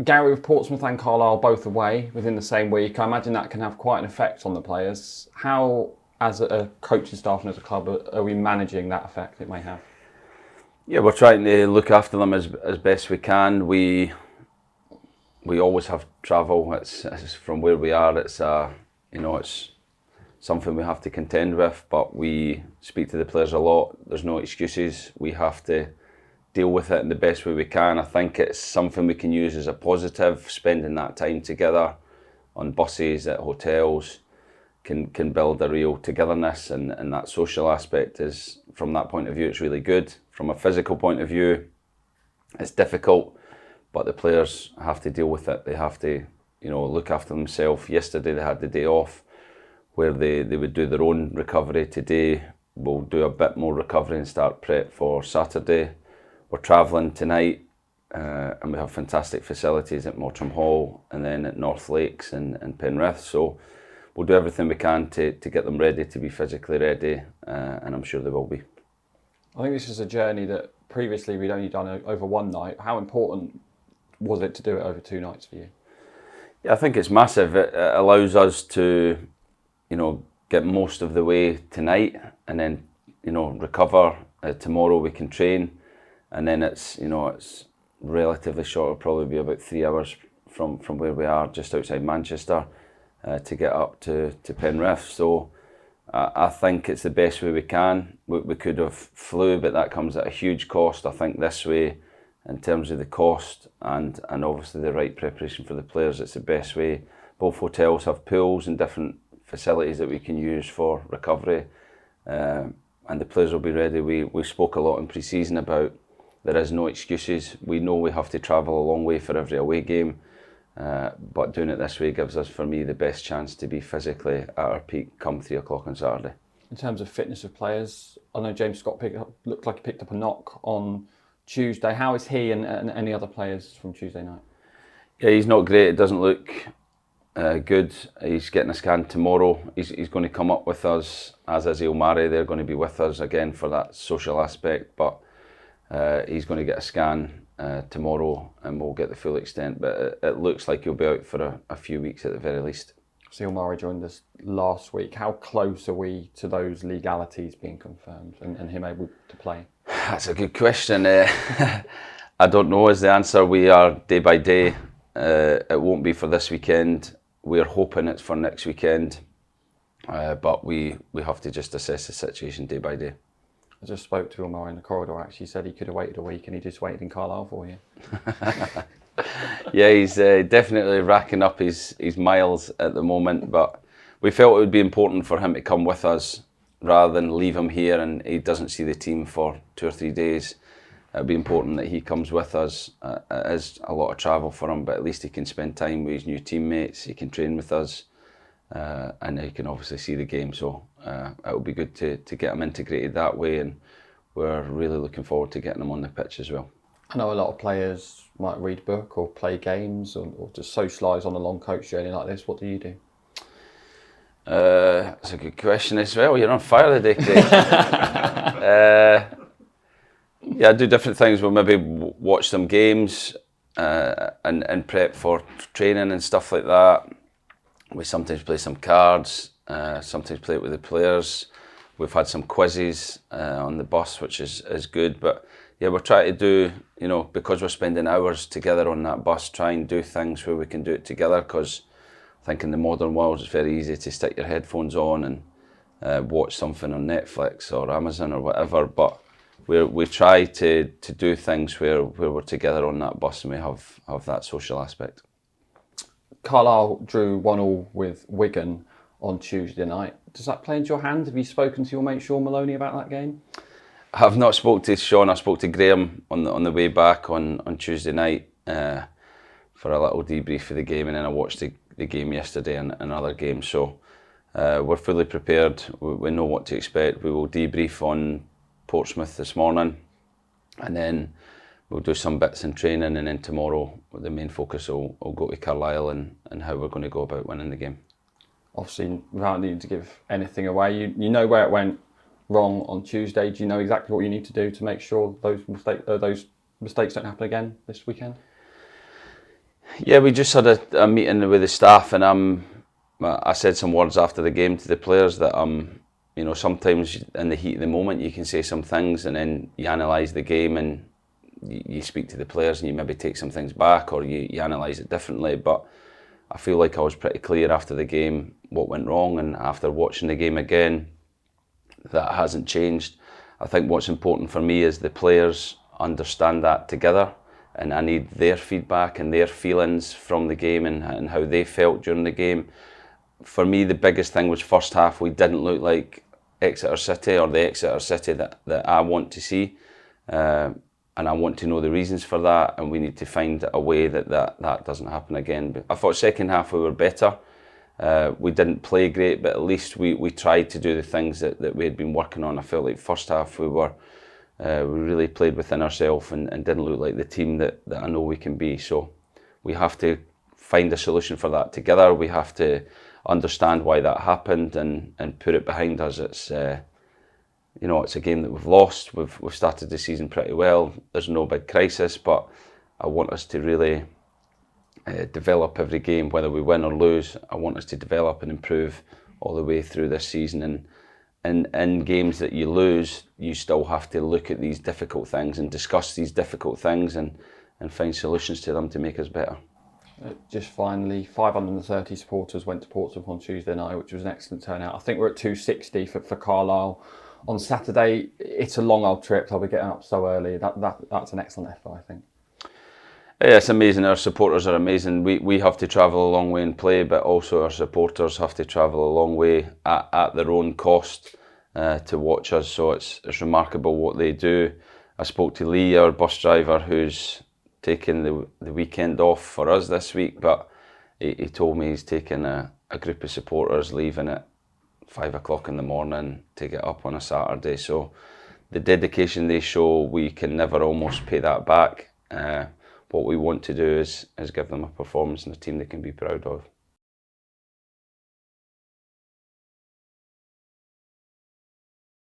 Gary, with Portsmouth and Carlisle both away within the same week, I imagine that can have quite an effect on the players. How, as a coaching staff and as a club, are we managing that effect it may have? Yeah, we're trying to look after them as best we can. We always have travel. It's from where we are. It's it's something we have to contend with. But we speak to the players a lot. There's no excuses. We have to deal with it in the best way we can. I think it's something we can use as a positive. Spending that time together on buses, at hotels, can build a real togetherness, and that social aspect is, from that point of view, it's really good. From a physical point of view, it's difficult, but the players have to deal with it. They have to, look after themselves. Yesterday they had the day off where they would do their own recovery. Today we'll do a bit more recovery and start prep for Saturday. We're travelling tonight, and we have fantastic facilities at Mottram Hall and then at North Lakes and Penrith. So we'll do everything we can to get them ready, to be physically ready, and I'm sure they will be. I think this is a journey that previously we'd only done over one night. How important was it to do it over 2 nights for you? Yeah, I think it's massive. It allows us to, get most of the way tonight, and then, recover. Tomorrow we can train, and then it's relatively short. It'll probably be about 3 hours from where we are, just outside Manchester, to get up to Penrith. So I think it's the best way we can. We could have flew, but that comes at a huge cost. I think this way, in terms of the cost and obviously the right preparation for the players, it's the best way. Both hotels have pools and different facilities that we can use for recovery, and the players will be ready. We spoke a lot in pre-season about there is no excuses. We know we have to travel a long way for every away game, but doing it this way gives us, for me, the best chance to be physically at our peak come 3 o'clock on Saturday. In terms of fitness of players, I know James Scott looked like he picked up a knock on Tuesday. How is he and any other players from Tuesday night? Yeah, he's not great. It doesn't look good. He's getting a scan tomorrow. He's going to come up with us, as is Ilmari. They're going to be with us again for that social aspect, but he's going to get a scan tomorrow, and we'll get the full extent. But it looks like he'll be out for a few weeks at the very least. So Ilmari joined us last week. How close are we to those legalities being confirmed and him able to play? That's a good question. I don't know is the answer. We are day by day. It won't be for this weekend. We're hoping it's for next weekend, but we have to just assess the situation day by day. I just spoke to Ilmari in the corridor. Actually said he could have waited a week, and he just waited in Carlisle for you. Yeah, he's definitely racking up his miles at the moment, but we felt it would be important for him to come with us rather than leave him here and he doesn't see the team for 2 or 3 days. It would be important that he comes with us. It is a lot of travel for him, but at least he can spend time with his new teammates, he can train with us, and he can obviously see the game. So it will be good to get him integrated that way, and we're really looking forward to getting him on the pitch as well. I know a lot of players might read a book or play games or just socialise on a long coach journey like this. What do you do? That's a good question as well. You're on fire today, Craig. Yeah, I do different things. We'll maybe watch some games and prep for training and stuff like that. We sometimes play some cards, sometimes play it with the players. We've had some quizzes on the bus, which is good. But yeah, we're trying to do, because we're spending hours together on that bus, try and do things where we can do it together, because I think in the modern world it's very easy to stick your headphones on and watch something on Netflix or Amazon or whatever, but we try to do things where we're together on that bus and we have that social aspect. Carlisle drew 1-1 with Wigan on Tuesday night. Does that play into your hand? Have you spoken to your mate Sean Maloney about that game? I have not spoke to Sean. I spoke to Graham on the way back on Tuesday night for a little debrief of the game, and then I watched the game yesterday and other games. So we're fully prepared. We know what to expect. We will debrief on Portsmouth this morning, and then we'll do some bits in training, and then tomorrow the main focus will go to Carlisle and how we're going to go about winning the game. Obviously, without needing to give anything away, you know where it went wrong on Tuesday. Do you know exactly what you need to do to make sure those mistakes don't happen again this weekend? Yeah, we just had a meeting with the staff, and I said some words after the game to the players that you know, sometimes in the heat of the moment you can say some things, and then you analyse the game and you speak to the players and you maybe take some things back, or you analyse it differently. But I feel like I was pretty clear after the game what went wrong, and after watching the game again, that hasn't changed. I think what's important for me is the players understand that together, and I need their feedback and their feelings from the game and how they felt during the game. For me, the biggest thing was first half, we didn't look like Exeter City, or the Exeter City that I want to see. And I want to know the reasons for that, and we need to find a way that doesn't happen again. But I thought second half we were better. We didn't play great, but at least we tried to do the things that we had been working on. I felt like first half we really played within ourselves and didn't look like the team that I know we can be. So we have to find a solution for that together. We have to understand why that happened and put it behind us. It's you know, it's a game that we've lost. We've started the season pretty well. There's no big crisis, but I want us to really develop every game, whether we win or lose. I want us to develop and improve all the way through this season. And in games that you lose, you still have to look at these difficult things and discuss these difficult things and find solutions to them to make us better. Just finally, 530 supporters went to Portsmouth on Tuesday night, which was an excellent turnout. I think we're at 260 for Carlisle. On Saturday, it's a long old trip. I'll be getting up so early. That's an excellent effort, I think. Yeah, it's amazing. Our supporters are amazing. We have to travel a long way and play, but also our supporters have to travel a long way at their own cost to watch us. So it's remarkable what they do. I spoke to Lee, our bus driver, who's taken the weekend off for us this week, but he told me he's taken a group of supporters leaving at 5 o'clock in the morning to get up on a Saturday. So the dedication they show, we can never almost pay that back. What we want to do is give them a performance and a team they can be proud of.